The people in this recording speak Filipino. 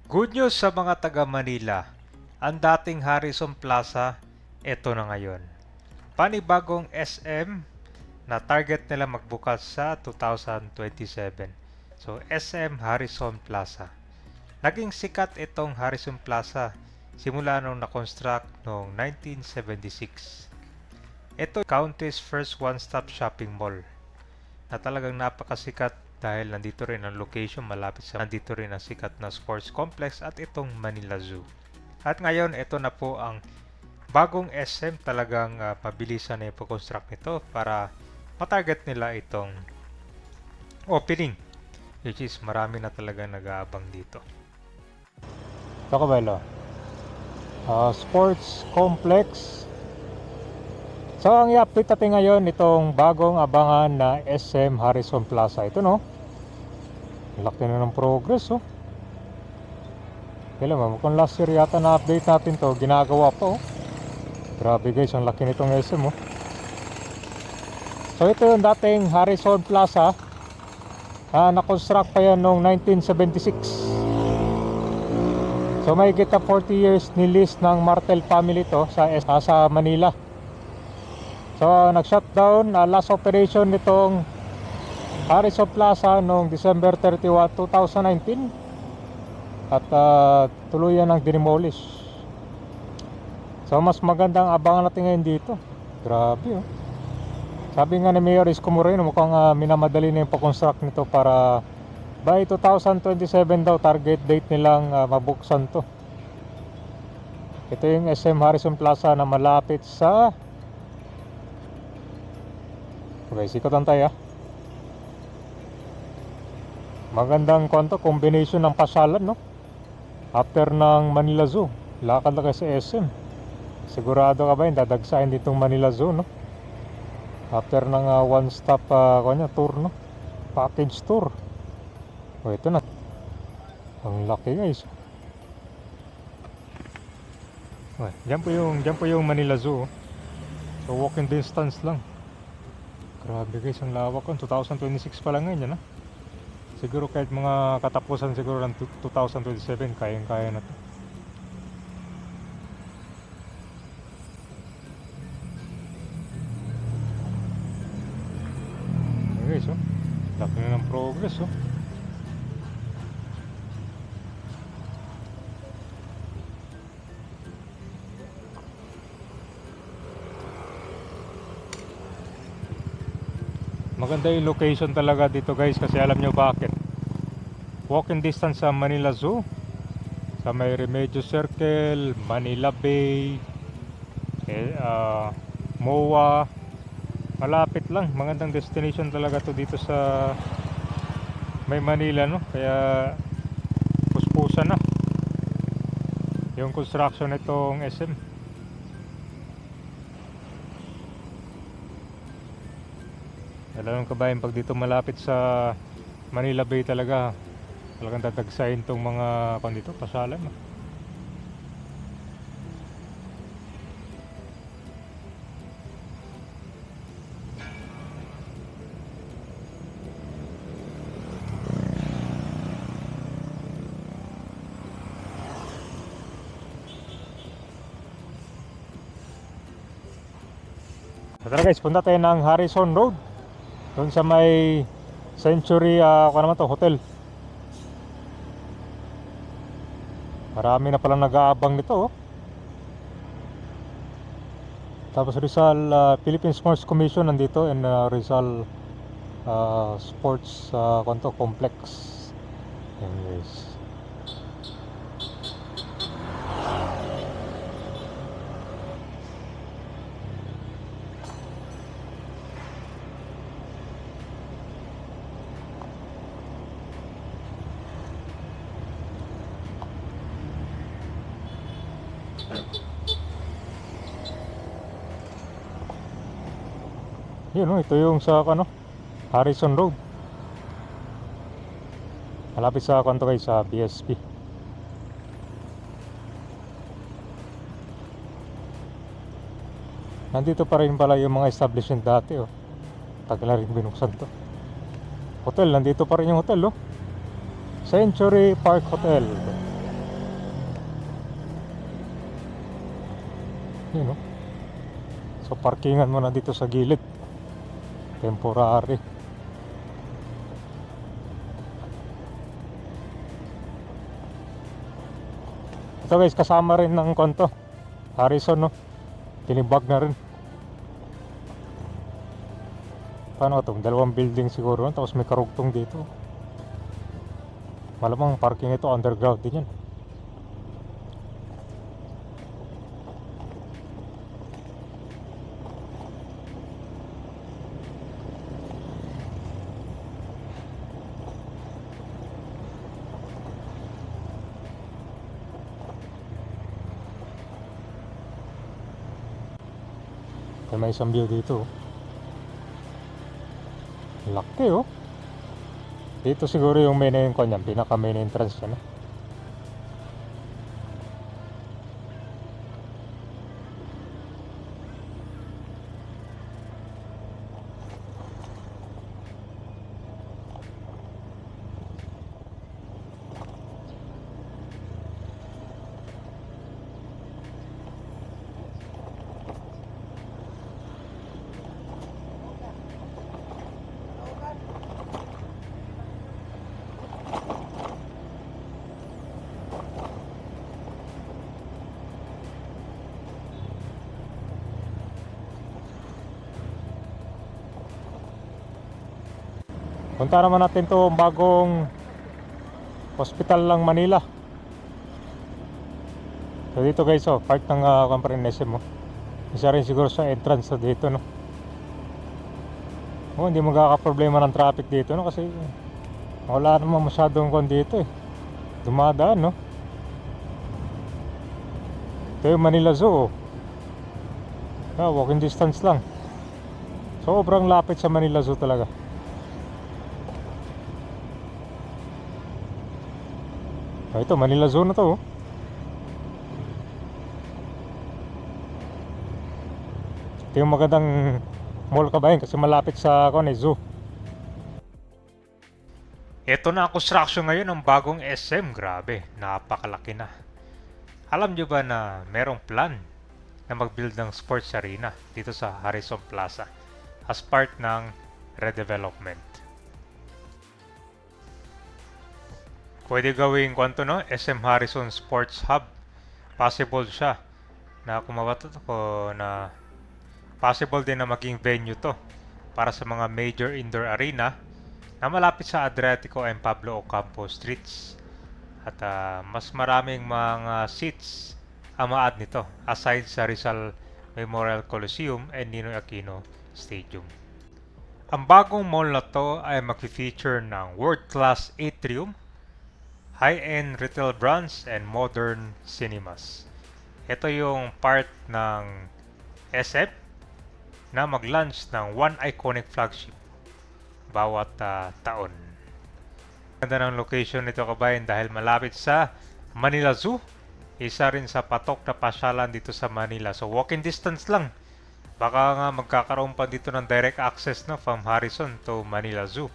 Good news sa mga taga Manila. Ang dating Harrison Plaza, eto na ngayon. Panibagong SM na target nila magbukas sa 2027. So SM Harrison Plaza. Naging sikat itong Harrison Plaza simula nung na-construct noong 1976. Ito County's first one-stop shopping mall na talagang napakasikat dahil nandito rin ang location malapit sa nandito rin ang sikat na sports complex at itong Manila Zoo. At ngayon, ito na po ang bagong SM, talagang pabilisan na yung pag-construct nito para matarget nila itong opening, which is marami na talaga nag-aabang dito. Ito kabalo, sports complex. So ang i-update natin ngayon itong bagong abangan na SM Harrison Plaza. Ito no, laki na ng progress oh. Kailan mo, kung last year yata na-update natin to, ginagawa pa oh. Grabe guys, ang laki nitong SM oh. So ito yung dating Harrison Plaza, na-construct pa yan noong 1976. So may kita 40 years nilis ng Martel family to sa Manila. So nag-shutdown, last operation nitong Harrison Plaza noong December 31, 2019 at tuluyan ng dinimolish. So mas magandang abangan natin ngayon dito. Grabe oh. Sabi nga ni Mayor Isko Moreno, mukhang minamadali na yung pag-construct nito para by 2027 daw target date nilang mabuksan to. Ito yung SM Harrison Plaza na malapit sa sikotan tayo. Magandang combination ng pasyalan no? After ng Manila Zoo, lakad na kayo sa SM. Sigurado ka ba yung dadagsahin ditong Manila Zoo no? After ng one stop tour no? Package tour. O ito na. Ang laki guys. Diyan po yung Manila Zoo. So walking distance lang. Grabe guys, ang lawak ko. 2026 pa lang ngayon, siguro kahit mga katapusan siguro ng 2027, kayang-kaya na to. Okay guys, laki na ng progress Maganda yung location talaga dito guys, kasi alam nyo bakit. Walking distance sa Manila Zoo, sa may Remedios Circle, Manila Bay, MOA. Malapit lang, magandang destination talaga to dito sa may Manila no. Kaya puspusan na yung construction nitong SM. Alam ng kabayan, pag dito malapit sa Manila Bay talagang dadagsahin tong mga dito, pasyalan no? Tara guys, punta tayo ng Harrison Road, doon sa may Century hotel. Marami na palang nag-aabang nito Tapos Rizal Philippine Sports Commission nandito, and Rizal Sports Complex. Anyways, yun ito yung sa Harrison Road, malapit sa guys, sa BSP. Nandito pa rin pala yung mga establishment dati tagal na rin binuksan to. Hotel, nandito pa rin yung hotel Century Park Hotel. Yun, no? So parkingan mo na dito sa gilid. Temporary. Ito guys, kasama rin ng konto Harrison, no? Tinibag na rin. Paano ito? Dalawang building siguro, no? Tapos may karugtong dito. Malamang parking ito underground din yan. May isang view dito. Laki, oh. Dito siguro yung main entrance, pinaka main entrance yan, no? Punta naman natin to bagong hospital lang Manila. So dito guys, oh, part ng comprehensive mo. Isa rin siguro sa entrance na dito, no? Oh, hindi magkakaproblema ng traffic dito, no? Kasi wala naman masyadong kon dito, eh. Dumadaan, no? Ito yung Manila Zoo, oh. Walking distance lang. Sobrang lapit sa Manila Zoo talaga. Ito, Manila Zoo na to, oh. Ito yung magandang mall kabayan kasi malapit sa zoo. Ito na ang construction ngayon ng bagong SM. Grabe, napakalaki na. Alam nyo ba na merong plan na mag-build ng sports arena dito sa Harrison Plaza as part ng redevelopment? Pwede gawing kwanto, no? SM Harrison Sports Hub. Possible siya na kumawato ko na possible din na maging venue to para sa mga major indoor arena na malapit sa Adriatico and Pablo Ocampo streets. At mas maraming mga seats ang ma-add nito aside sa Rizal Memorial Coliseum and Ninoy Aquino Stadium. Ang bagong mall na to ay mag-feature ng world-class atrium, high-end retail brands, and modern cinemas. Ito yung part ng SF na mag-launch ng one iconic flagship bawat taon. Ganda ng location nito kabayan dahil malapit sa Manila Zoo. Isa rin sa patok na pasyalan dito sa Manila. So walking distance lang. Baka nga magkakaroon pa dito ng direct access, no, from Harrison to Manila Zoo.